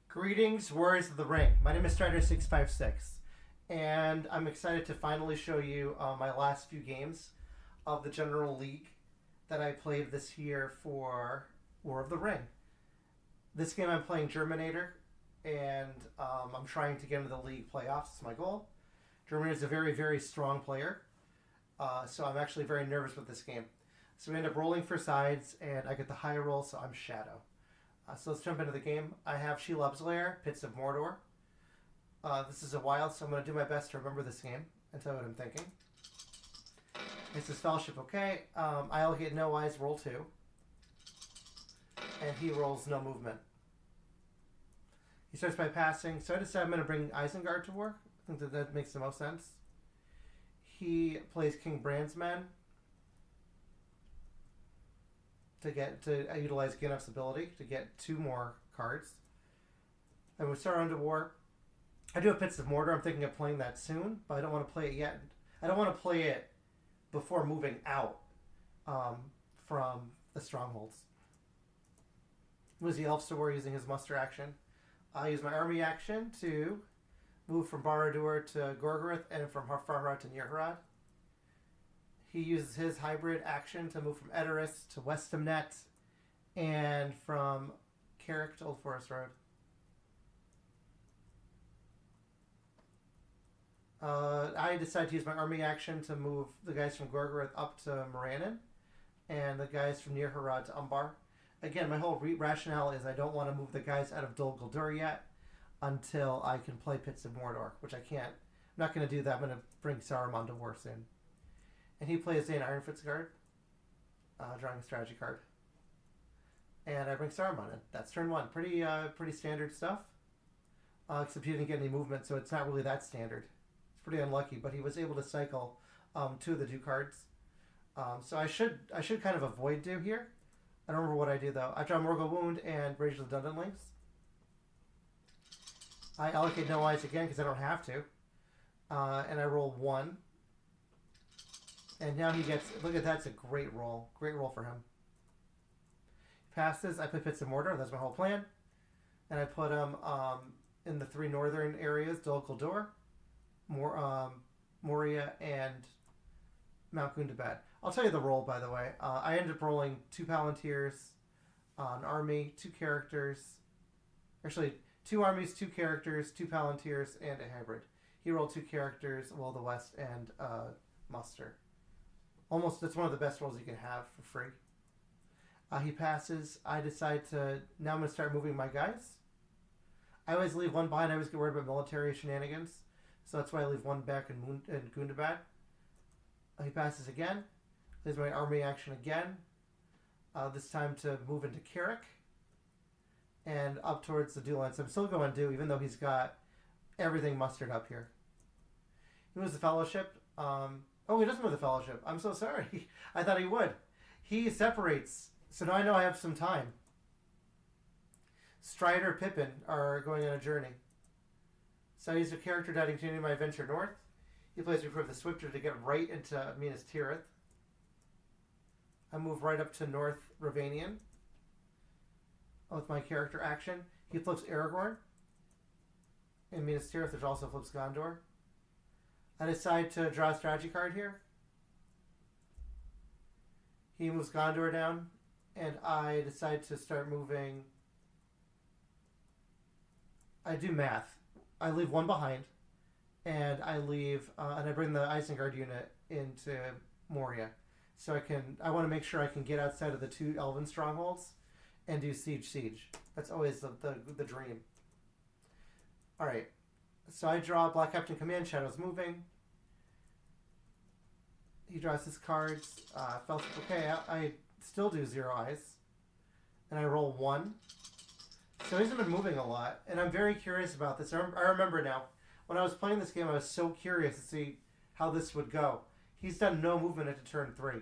Greetings, Warriors of the Ring. My name is Strider656, and I'm excited to finally show you my last few games of the General League that I played this year for War of the Ring. This game I'm playing Germanator, and I'm trying to get into the League playoffs. It's my goal. Germanator is a very, very strong player, so I'm actually very nervous with this game. So we end up rolling for sides, and I get the high roll, so I'm Shadow. So let's jump into the game. I have She Loves Lair, Pits of Mordor. This is a wild, so I'm going to do my best to remember this game and tell you what I'm thinking. This is Fellowship, okay. I'll get no eyes, roll 2. And he rolls no movement. He starts by passing, so I decide I'm going to bring Isengard to war. I think that makes the most sense. He plays King Brandsman to utilize Gandalf's ability to get 2 more cards. And we start on to war. I do have Pits of Mordor. I'm thinking of playing that soon, but I don't want to play it yet. I don't want to play it before moving out from the strongholds. Moves the elves to war using his muster action. I use my army action to move from Barad-dûr to Gorgoroth and from Farharad to Nirharad. He uses his hybrid action to move from Edoras to Westamnet and from Carrick to Old Forest Road. I decide to use my army action to move the guys from Gorgoroth up to Morannon and the guys from Nirharad to Umbar. Again, my whole rationale is I don't want to move the guys out of Dol Guldur yet until I can play Pits of Mordor, which I can't. I'm not going to do that. I'm going to bring Saruman to war soon. And he plays Dane Ironfoot's guard, drawing a strategy card. And I bring Saruman in. That's turn 1. Pretty standard stuff. Except he didn't get any movement, so it's not really that standard. It's pretty unlucky, but he was able to cycle 2 of the 2 cards. So I should kind of avoid do here. I don't remember what I do, though. I draw Morgul Wound and Rage of the Dunderlings. I allocate no eyes again because I don't have to. And I roll 1. And now he gets... Look at that. It's a great roll. Great roll for him. He passes. I play Pits of Mordor. That's my whole plan. And I put him in the 3 northern areas. Dol Guldur, Moria, and Mount Gundabad. I'll tell you the roll, by the way. I ended up rolling 2 Palantirs, an army, 2 characters. Actually, 2 armies, 2 characters, 2 Palantirs, and a hybrid. He rolled 2 characters, Will of the West, and muster. Almost, that's one of the best rolls you can have for free. He passes. I decide to... Now I'm going to start moving my guys. I always leave 1 behind. I always get worried about military shenanigans. So that's why I leave 1 back in Gundabad. He passes again. There's my army action again. This time to move into Carrick. And up towards the Dew line. So I'm still going Dew, even though he's got everything mustered up here. He moves the Fellowship. Oh, he doesn't move the Fellowship. I'm so sorry. I thought he would. He separates. So now I know I have some time. Strider, Pippin are going on a journey. So I use a character die to continue my adventure north. He plays Reprove the Swifter to get right into Minas Tirith. I move right up to North Ravanian with my character action. He flips Aragorn. In Minas Tirith, there's also flips Gondor. I decide to draw a strategy card here. He moves Gondor down, and I decide to start moving... I do math. I leave 1 behind, and I leave, and I bring the Isengard unit into Moria. So I want to make sure I can get outside of the 2 Elven strongholds and do siege. That's always the dream. Alright. So I draw Black Captain Command, Shadows moving. He draws his cards. Okay, I still do 0 eyes. And I roll 1. So he hasn't been moving a lot. And I'm very curious about this. I remember now. When I was playing this game, I was so curious to see how this would go. He's done no movement into turn 3.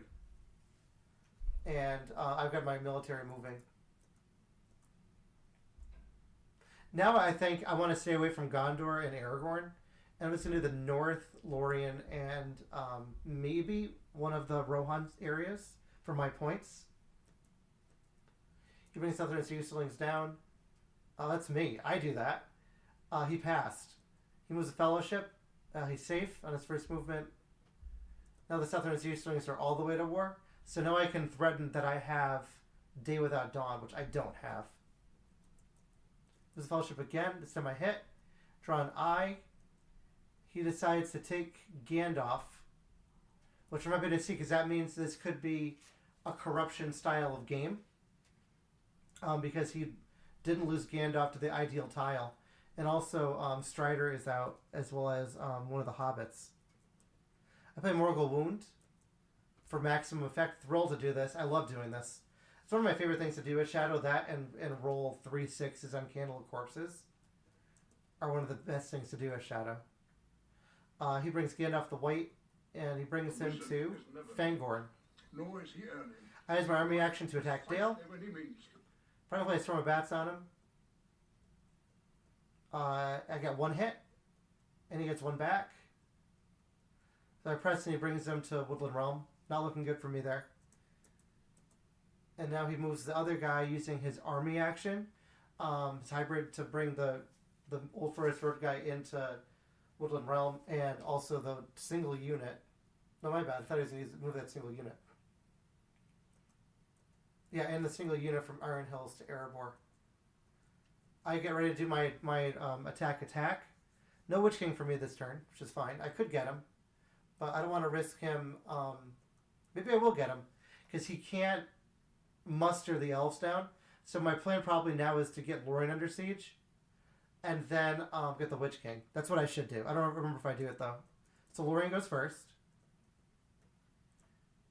And I've got my military moving. Now I think I want to stay away from Gondor and Aragorn. And I'm just going to do the North, Lorien, and maybe one of the Rohan areas for my points. He brings Southern Seaslings down. That's me. I do that. He passed. He moves the Fellowship. He's safe on his first movement. Now the Southern and Easterlings are all the way to war. So now I can threaten that I have Day Without Dawn, which I don't have. Moves the Fellowship again. This time I hit. Draw an eye. He decides to take Gandalf, which I'm happy to see because that means this could be a corruption style of game. Because he didn't lose Gandalf to the ideal tile. And also Strider is out, as well as one of the hobbits. I play Morgul Wound for maximum effect. Thrilled to do this. I love doing this. It's one of my favorite things to do. At Shadow that and roll 3 6s on Candle of Corpses are one of the best things to do at Shadow. He brings Gandalf the White, and he brings him to Fangorn. Nor is he earning. I use my army action to attack Dale. Probably play Storm of Bats on him. I get 1 hit, and he gets 1 back. So I press and he brings him to Woodland Realm. Not looking good for me there. And now he moves the other guy using his army action. His hybrid to bring the Old Forest Road guy into Woodland Realm, and also the single unit. No, my bad. I thought he was going to move that single unit. Yeah, and the single unit from Iron Hills to Erebor. I get ready to do my attack. No Witch King for me this turn, which is fine. I could get him, but I don't want to risk him. Maybe I will get him, because he can't muster the elves down. So my plan probably now is to get Lorien under siege, and then get the Witch King. That's what I should do. I don't remember if I do it, though. So Lorien goes first.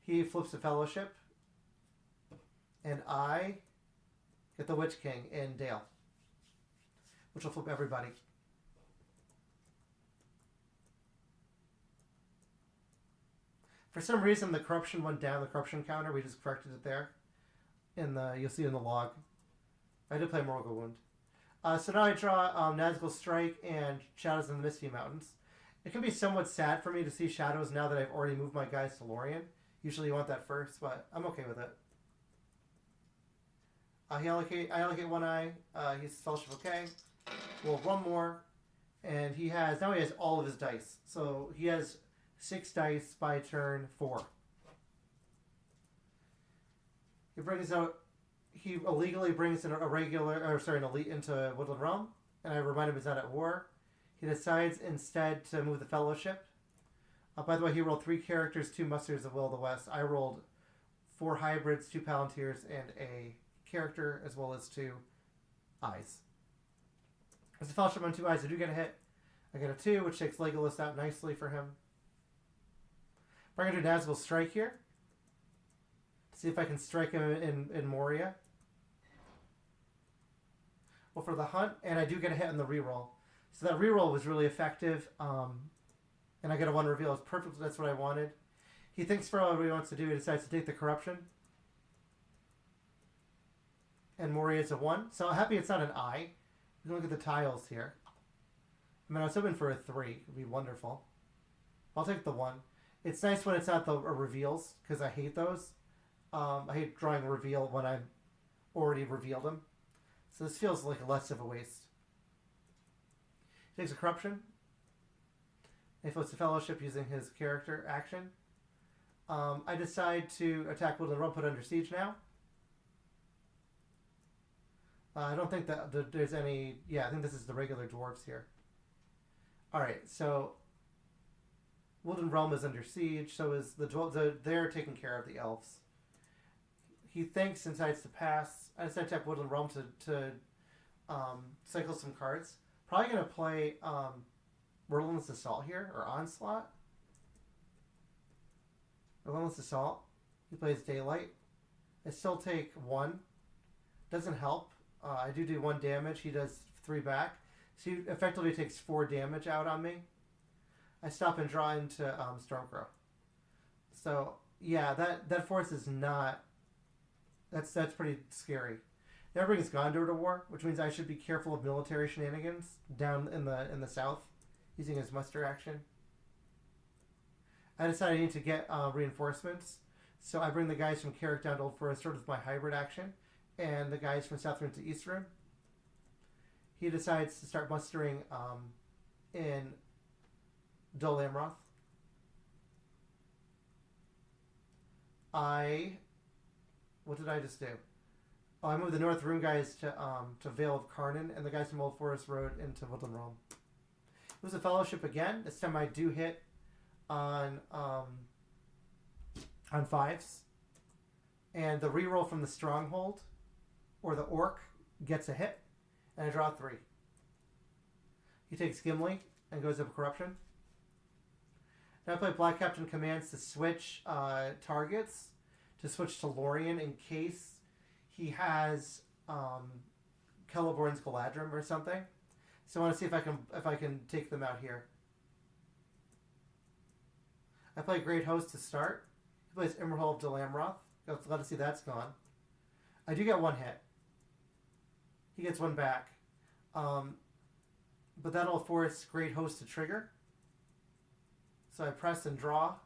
He flips the Fellowship. And I get the Witch King in Dale, which will flip everybody. For some reason, the corruption went down, the corruption counter. We just corrected it there. You'll see in the log. I did play Morgul Wound. So now I draw Nazgul Strike and Shadows in the Misty Mountains. It can be somewhat sad for me to see Shadows now that I've already moved my guys to Lorien. Usually you want that first, but I'm okay with it. I allocate 1 eye. He's Fellowship okay. We'll 1 more. And now he has all of his dice. So he has 6 dice by turn 4. He illegally brings in an elite into Woodland Realm. And I remind him he's not at war. He decides instead to move the Fellowship. By the way, he rolled 3 characters, 2 Musters of Will of the West. I rolled 4 hybrids, 2 Palantirs, and a character, as well as 2 eyes. As a Fellowship on 2 eyes, I do get a hit. I get a 2, which takes Legolas out nicely for him. We're going to do Nazgul Strike here. See if I can strike him in Moria. Well, for the hunt, and I do get a hit on the reroll. So that reroll was really effective. And I get a 1 reveal. It's perfect. That's what I wanted. He thinks for all he wants to do. He decides to take the corruption. And Moria is a 1. So I'm happy it's not an eye. You can look at the tiles here. I mean, I was hoping for a 3. It would be wonderful. I'll take the 1. It's nice when it's not the reveals, because I hate those. I hate drawing a reveal when I've already revealed them. So this feels like less of a waste. He takes a corruption. He flips the Fellowship using his character action. I decide to attack Woodland Realm, put under siege now. I don't think that there's any... Yeah, I think this is the regular dwarves here. Alright, so... Woodland Realm is under siege, so is the dwarves. They're taking care of the elves. He thinks and decides to pass. I decide to attack Woodland Realm to cycle some cards. Probably going to play Relentless Assault here, or Onslaught. Relentless Assault. He plays Daylight. I still take 1. Doesn't help. I do 1 damage. He does 3 back. So he effectively takes 4 damage out on me. I stop and draw into Stormcrow. So, yeah, that force is not... That's pretty scary. That brings Gondor to war, which means I should be careful of military shenanigans down in the south, using his muster action. I decided I need to get reinforcements, so I bring the guys from Carrick down to Old Forest Road with my hybrid action, and the guys from Southern to Eastern. he decides to start mustering in Dol Amroth. What did I just do? Oh, I moved the North Rune guys to Vale of Karnan, and the guys from Old Forest Road into Woodland Realm. It was a fellowship again. This time I do hit on fives, and the reroll from the Stronghold or the Orc gets a hit, and I draw 3. He takes Gimli and goes up Corruption. Now I play Black Captain commands to switch targets, to switch to Lorien in case he has Celeborn's Galadrim or something. So I want to see if I can take them out here. I play Great Host to start. He plays Emerald of Dol Amroth. Glad to see that's gone. I do get 1 hit. He gets 1 back. But that'll force Great Host to trigger. So I press and draw.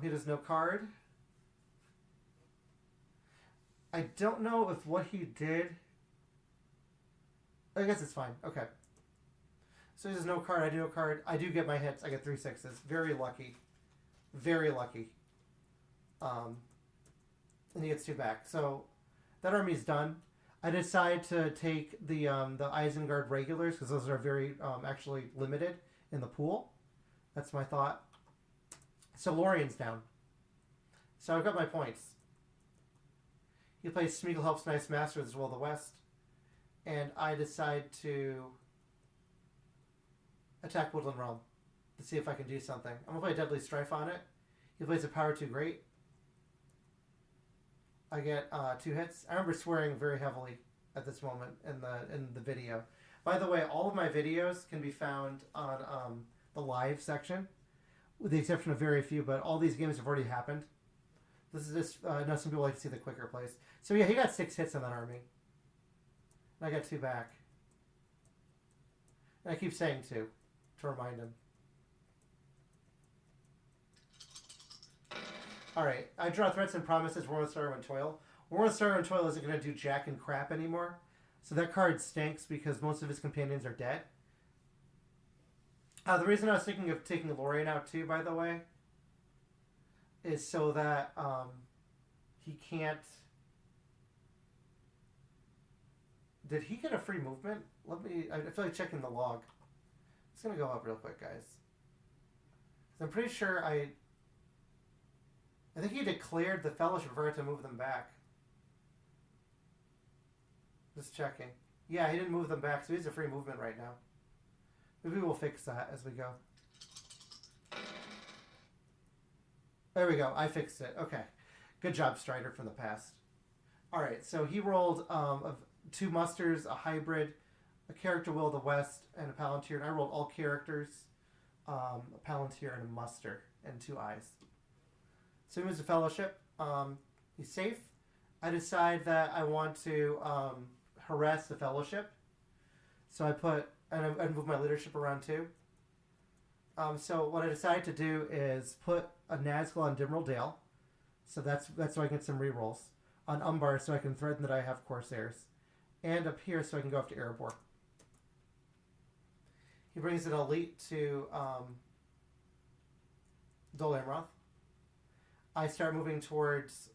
He does no card. I don't know if what he did... I guess it's fine. Okay. So he does no card. I do no card. I do get my hits. I get 3 6s. Very lucky. Very lucky. And he gets 2 back. So that army's done. I decide to take the Isengard regulars because those are very actually limited in the pool. That's my thought. So Lorien's down. So I've got my points. He plays Smeagol Helps Nice Masters as well the West. And I decide to attack Woodland Realm to see if I can do something. I'm going to play Deadly Strife on it. He plays a Power 2 Great. I get 2 hits. I remember swearing very heavily at this moment in the video. By the way, all of my videos can be found on the live section, with the exception of very few, but all these games have already happened. This is just, I know some people like to see the quicker plays. So yeah, he got 6 hits on that army. And I got 2 back. And I keep saying 2 to remind him. Alright, I draw Threats and Promises, War with Sorrow and Toil. War with Sorrow and Toil isn't going to do jack and crap anymore. So that card stinks because most of his companions are dead. The reason I was thinking of taking Lorien out too, by the way, is so that he can't... Did he get a free movement? I feel like checking the log. It's going to go up real quick, guys. I'm pretty sure I think he declared the Fellowship for it to move them back. Just checking. Yeah, he didn't move them back, so he has a free movement right now. Maybe we'll fix that as we go. There we go. I fixed it. Okay. Good job, Strider from the past. Alright, so he rolled 2 musters, a hybrid, a character Will of the West, and a Palantir. And I rolled all characters, a Palantir, and a muster, and 2 eyes. So he moves to Fellowship. He's safe. I decide that I want to harass the Fellowship. So I move my leadership around too. So what I decided to do is put a Nazgul on Dimral Dale. So that's so I can get some rerolls. On Umbar so I can threaten that I have Corsairs. And up here so I can go after Erebor. He brings an elite to Dol Amroth. I start moving towards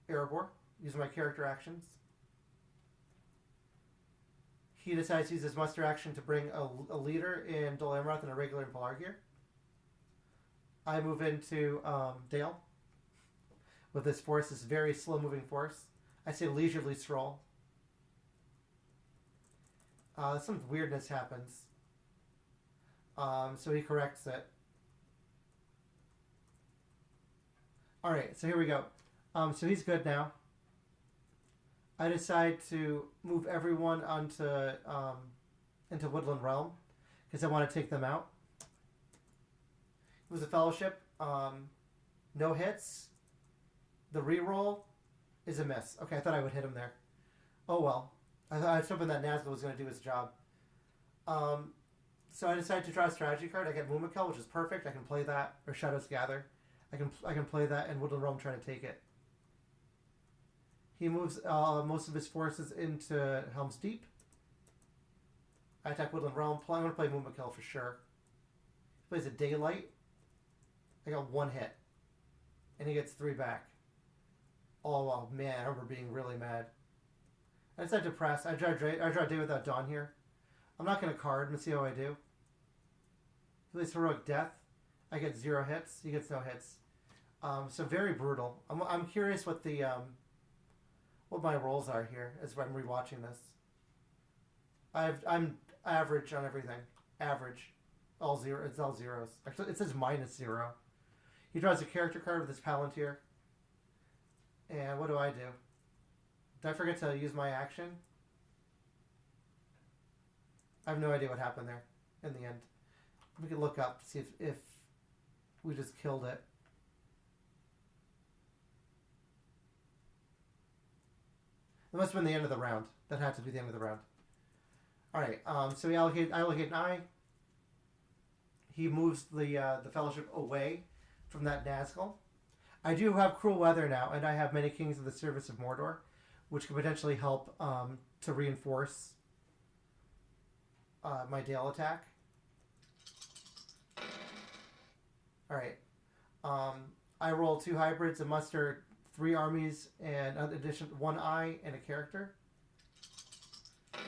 Erebor, using my character actions. He decides to use his muster action to bring a leader in Dol Amroth and a regular in Pelargir. I move into Dale with this force, this very slow-moving force. I say leisurely stroll. Some weirdness happens. So he corrects it. Alright, so here we go. So he's good now. I decide to move everyone onto into Woodland Realm because I want to take them out. It was a Fellowship. No hits. The reroll is a miss. Okay, I thought I would hit him there. Oh well. I was hoping that Nazgul was going to do his job. So I decided to draw a strategy card. I get Mumakel, which is perfect. I can play that, or Shadows Gather. I can play that in Woodland Realm trying to take it. He moves most of his forces into Helm's Deep. I attack Woodland Realm. I'm going to play Moonmakill for sure. He plays a Daylight. I got 1 hit. And he gets 3 back. Oh, man, I remember being really mad. I decided to press. I draw a Day Without Dawn here. I'm not going to card. Let's see how I do. He plays Heroic Death. I get 0 hits. He gets no hits. So very brutal. I'm curious what the what my rolls are here as I'm rewatching this. I'm average on everything. Average. All 0. It's all zeros. Actually, it says -0. He draws a character card with his Palantir. And what do? Did I forget to use my action? I have no idea what happened there in the end. We can look up to see if we just killed it. That must have been the end of the round. That had to be the end of the round. Alright, so I allocate an eye. He moves the Fellowship away from that Nazgul. I do have Cruel Weather now, and I have many Kings of the Service of Mordor, which could potentially help to reinforce my Dale attack. Alright. I roll 2 hybrids and muster 3 armies and in addition 1 eye and a character.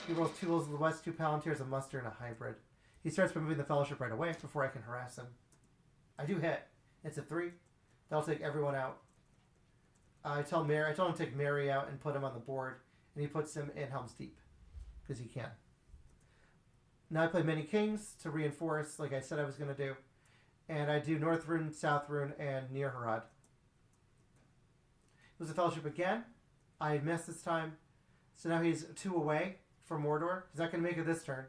He rolls 2 Wills of the West, 2 Palantirs, a muster, and a hybrid. He starts by moving the Fellowship right away before I can harass him. I do hit. It's a 3. That'll take everyone out. I told him to take Mary out and put him on the board, and he puts him in Helm's Deep because he can. Now I play many Kings to reinforce, like I said I was going to do, and I do North Rune, South Rune, and Near Harad. It was a Fellowship again. I missed this time, so now he's 2 away from Mordor. He's not going to make it this turn.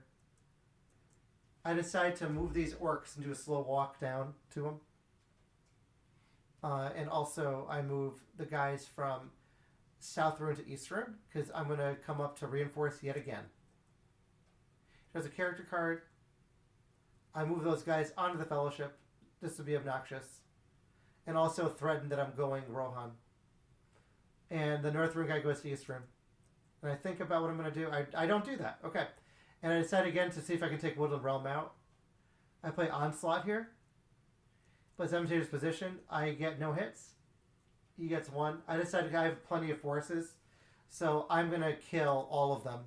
I decide to move these orcs and do a slow walk down to him. And also, I move the guys from South Rune to East Rune, because I'm going to come up to reinforce yet again. There's a character card. I move those guys onto the Fellowship, just to be obnoxious. And also threaten that I'm going Rohan. And the North Rune guy goes to East Rune. And I think about what I'm going to do. I don't do that. Okay. And I decide again to see if I can take Woodland Realm out. I play Onslaught here. Plays Imitator's position. I get no hits. He gets 1. I decided I have plenty of forces. So I'm going to kill all of them.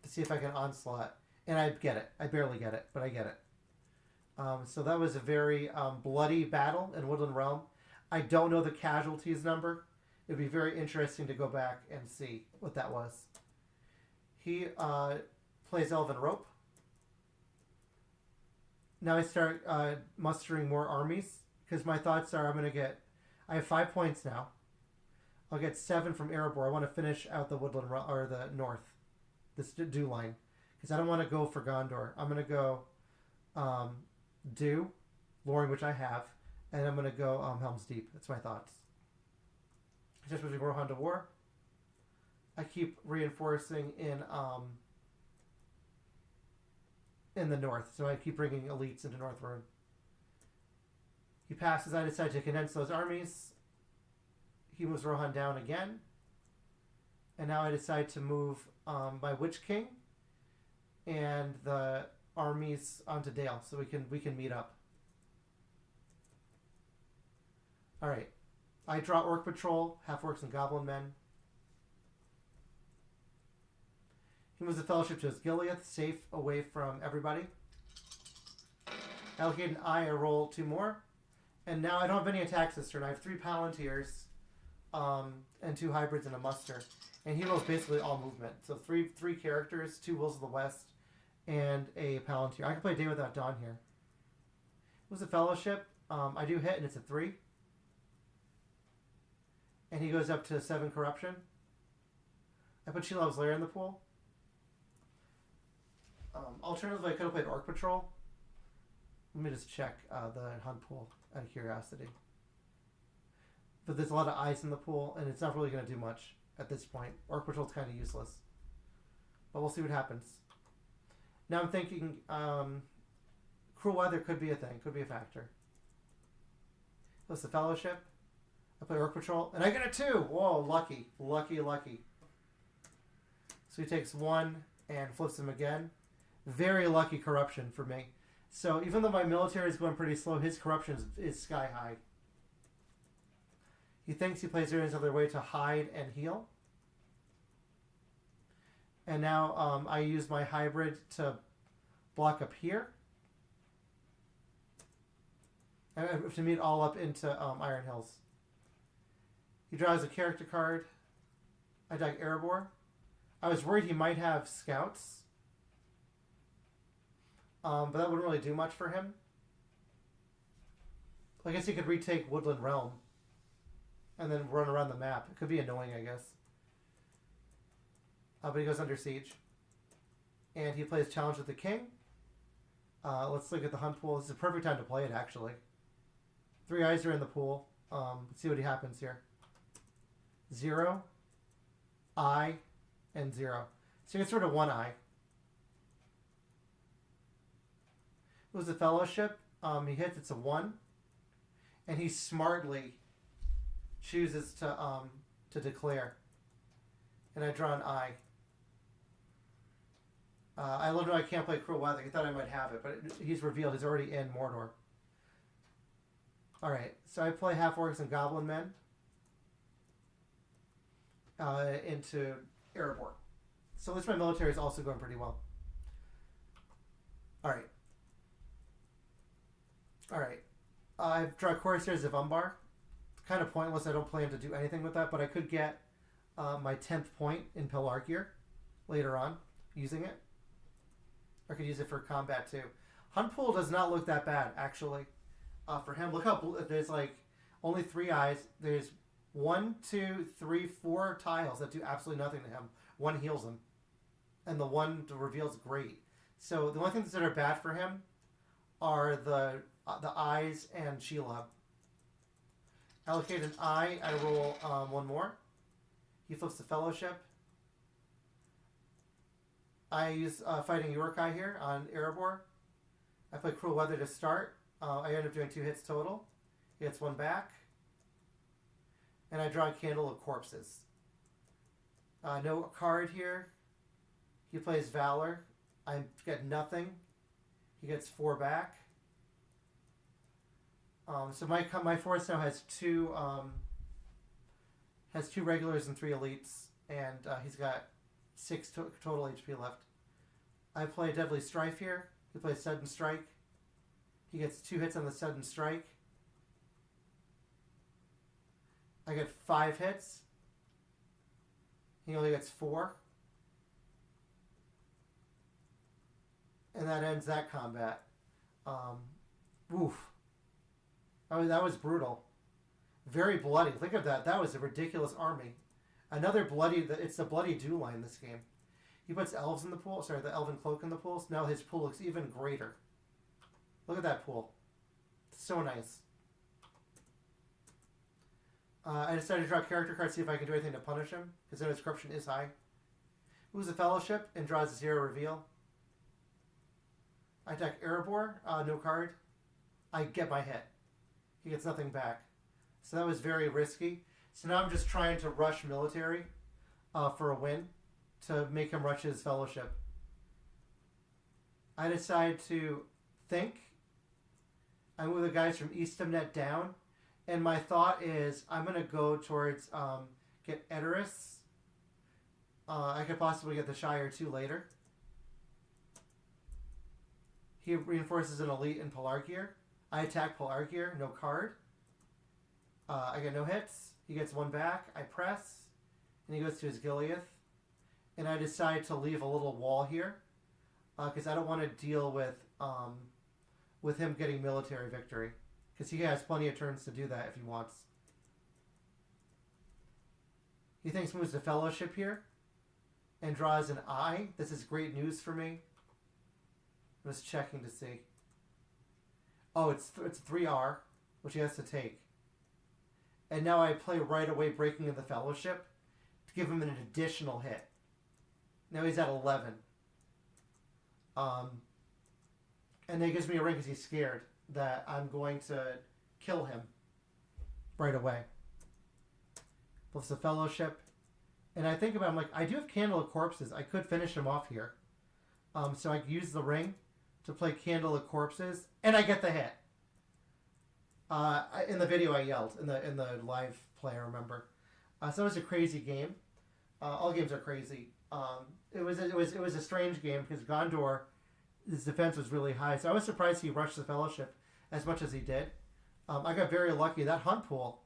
To see if I can Onslaught. And I get it. I barely get it. But I get it. So that was a very bloody battle in Woodland Realm. I don't know the casualties number. It would be very interesting to go back and see what that was. He plays Elven Rope. Now I start mustering more armies because my thoughts are I have 5 points now. I'll get 7 from Erebor. I want to finish out the Woodland or the North, this Dew line, because I don't want to go for Gondor. I'm going to go Dew, Loring, which I have, and I'm going to go Helm's Deep. That's my thoughts. Just moving Rohan to war. I keep reinforcing in the north, so I keep bringing elites into North Rune. He passes. I decide to condense those armies. He moves Rohan down again, and now I decide to move my Witch King and the armies onto Dale, so we can meet up. All right. I draw Orc Patrol, Half-Orcs, and Goblin Men. He moves the Fellowship to his Gileath, safe away from everybody. Allocate an eye, I roll 2 more. And now I don't have any attacks this turn. I have 3 Palantirs, and 2 hybrids and a muster. And he rolls basically all movement. So three characters, 2 Wills of the West, and a Palantir. I can play Day Without Dawn here. It was a Fellowship. I do hit, and it's a 3. And he goes up to 7 Corruption. I put Shelov's Lair in the pool. Alternatively, I could have played Orc Patrol. Let me just check the hunt pool out of curiosity. But there's a lot of eyes in the pool, and it's not really going to do much at this point. Orc Patrol's kind of useless. But we'll see what happens. Now I'm thinking Cruel Weather could be a thing, could be a factor. Plus the Fellowship. I play Orc Patrol, and I get a 2! Whoa, lucky. Lucky, lucky. So he takes 1 and flips him again. Very lucky corruption for me. So even though my military is going pretty slow, his corruption is sky high. He thinks he plays areas of their way to hide and heal. And now I use my hybrid to block up here. And to meet all up into Iron Hills. He draws a character card. I attack Erebor. I was worried he might have scouts. But that wouldn't really do much for him. I guess he could retake Woodland Realm. And then run around the map. It could be annoying, I guess. But he goes under siege. And he plays Challenge with the King. Let's look at the hunt pool. This is a perfect time to play it, actually. 3 eyes are in the pool. Let's see what happens here. 0, eye, and 0. So he gets rid of 1 eye. It was a fellowship. He hits, it's a 1. And he smartly chooses to declare. And I draw an eye. I let him know I can't play Cruel Weather. He thought I might have it, but he's revealed he's already in Mordor. Alright, so I play half orcs and goblin men into Erebor. So at least my military is also going pretty well. Alright. Alright. I've drawn Corsairs of Umbar. Kind of pointless. I don't plan to do anything with that, but I could get my 10th point in Pelargir later on using it. I could use it for combat too. Hunt Pool does not look that bad, actually. For him, look how there's like only 3 eyes. There's 1, 2, 3, 4 tiles that do absolutely nothing to him. 1 heals him, and the 1 reveals great. So the only things that are bad for him are the eyes and Shelob. Allocate an eye. I roll 1 more. He flips the Fellowship. I use Fighting Yorkai here on Erebor. I play Cruel Weather to start. I end up doing 2 hits total. He gets 1 back. And I draw a Candle of Corpses. No card here. He plays Valor. I get nothing. He gets 4 back. So my force now has 2 regulars and 3 elites, and he's got 6 total HP left. I play Deadly Strife here. He plays Sudden Strike. He gets 2 hits on the Sudden Strike. I get 5 hits. He only gets 4. And that ends that combat. Oof. That was brutal. Very bloody. Think of that. That was a ridiculous army. Another bloody... It's the bloody dew line this game. He puts elves in the pool. Sorry, the elven cloak in the pool. So now his pool looks even greater. Look at that pool. So nice. I decided to draw a character card, see if I can do anything to punish him, because then his corruption is high. Moves a Fellowship and draws a 0 reveal. I attack Erebor. No card. I get my hit. He gets nothing back. So that was very risky. So now I'm just trying to rush military for a win to make him rush his Fellowship. I decide to think. I move the guys from Eastamnet down. And my thought is I'm going to go towards get Edoras. I could possibly get the Shire too later. He reinforces an elite in Pelargir. I attack Pelargir, no card. I get no hits. He gets 1 back. I press. And he goes to his Gileath. And I decide to leave a little wall here. Because I don't want to deal with him getting military victory. Because he has plenty of turns to do that if he wants. He thinks moves to Fellowship here. And draws an eye. This is great news for me. I'm just checking to see. Oh, it's 3R, which he has to take. And now I play right away Breaking in the Fellowship to give him an additional hit. Now he's at 11. And that gives me a ring because he's scared that I'm going to kill him right away. plus the Fellowship. And I think about, I'm like, I do have Candle of Corpses. I could finish him off here. So I use the ring to play Candle of Corpses, and I get the hit. In the video I yelled, in the live play, I remember. So it was a crazy game. All games are crazy. It was a strange game because Gondor, his defense was really high. So I was surprised he rushed the Fellowship as much as he did. I got very lucky. That hunt pool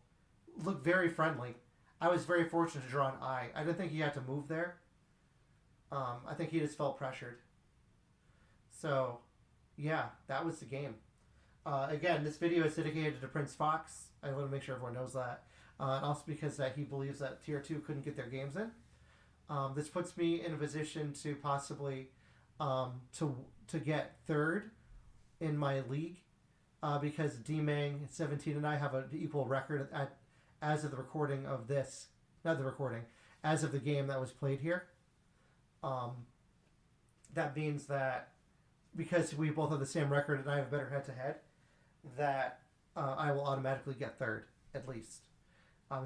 looked very friendly. I was very fortunate to draw an eye. I didn't think he had to move there. I think he just felt pressured. So, yeah, that was the game. Again, this video is dedicated to Prince Fox. I want to make sure everyone knows that. And also because he believes that Tier 2 couldn't get their games in. This puts me in a position to possibly to get third in my league because D-Mang 17 and I have an equal record as of the recording of this. Not the recording. As of the game that was played here. That means that because we both have the same record and I have a better head-to-head, that I will automatically get third, at least.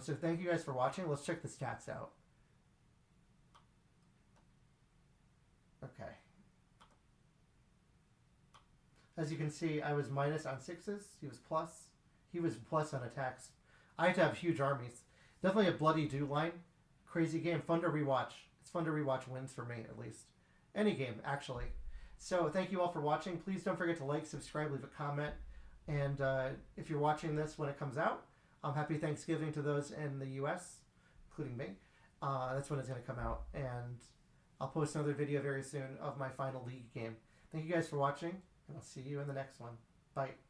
So thank you guys for watching. Let's check the stats out. Okay. As you can see, I was minus on sixes. He was plus. He was plus on attacks. I had to have huge armies. Definitely a bloody do line. Crazy game. Fun to rewatch. It's fun to rewatch wins for me, at least. Any game, actually. So thank you all for watching. Please don't forget to like, subscribe, leave a comment. And if you're watching this when it comes out, happy Thanksgiving to those in the U.S., including me. That's when it's going to come out. And I'll post another video very soon of my final league game. Thank you guys for watching, and I'll see you in the next one. Bye.